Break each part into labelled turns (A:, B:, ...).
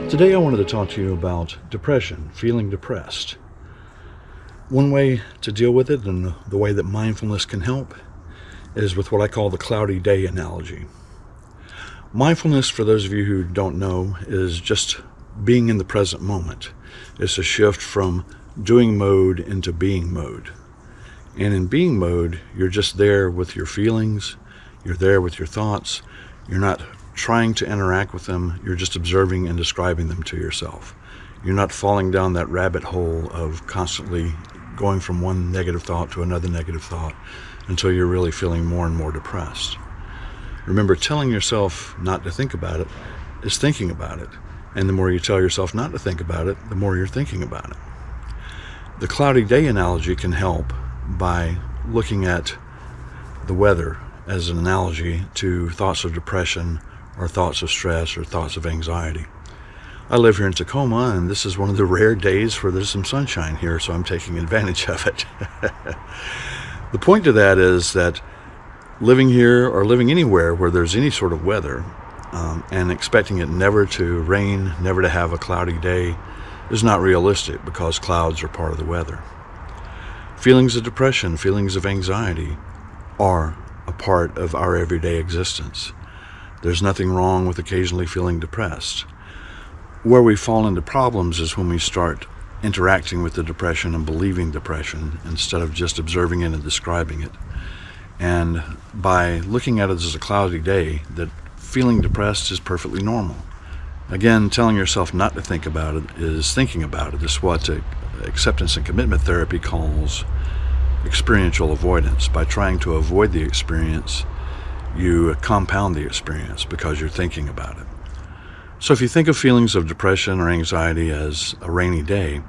A: Today I wanted to talk to you about depression, feeling depressed. One way to deal with it, and the way that mindfulness can help, is with what I call the cloudy day analogy. Mindfulness, for those of you who don't know, is just being in the present moment. It's a shift from doing mode into being mode. And in being mode, you're just there with your feelings, you're there with your thoughts, you're not trying to interact with them, you're just observing and describing them to yourself. You're not falling down that rabbit hole of constantly going from one negative thought to another negative thought until you're really feeling more and more depressed. Remember, telling yourself not to think about it is thinking about it. And the more you tell yourself not to think about it, the more you're thinking about it. The cloudy day analogy can help by looking at the weather as an analogy to thoughts of depression or thoughts of stress or thoughts of anxiety. I live here in Tacoma, and this is one of the rare days where there's some sunshine here, so I'm taking advantage of it. The point to that is that living here or living anywhere where there's any sort of weather and expecting it never to rain, never to have a cloudy day, is not realistic because clouds are part of the weather. Feelings of depression, feelings of anxiety are a part of our everyday existence. There's nothing wrong with occasionally feeling depressed. Where we fall into problems is when we start interacting with the depression and believing depression instead of just observing it and describing it. And by looking at it as a cloudy day, that feeling depressed is perfectly normal. Again, telling yourself not to think about it is thinking about it. This is what acceptance and commitment therapy calls experiential avoidance. By trying to avoid the experience, you compound the experience because you're thinking about it. So if you think of feelings of depression or anxiety as a rainy day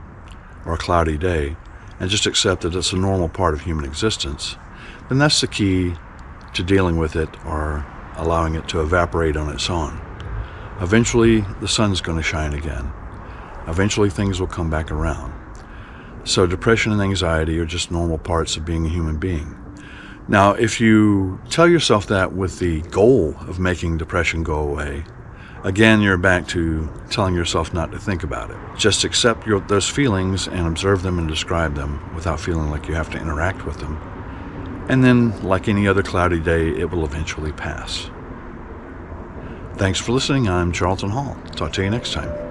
A: or a cloudy day, and just accept that it's a normal part of human existence, then that's the key to dealing with it or allowing it to evaporate on its own. Eventually, the sun's going to shine again. Eventually, things will come back around. So depression and anxiety are just normal parts of being a human being. Now, if you tell yourself that with the goal of making depression go away, again, you're back to telling yourself not to think about it. Just accept those feelings and observe them and describe them without feeling like you have to interact with them. And then, like any other cloudy day, it will eventually pass. Thanks for listening. I'm Charlton Hall. Talk to you next time.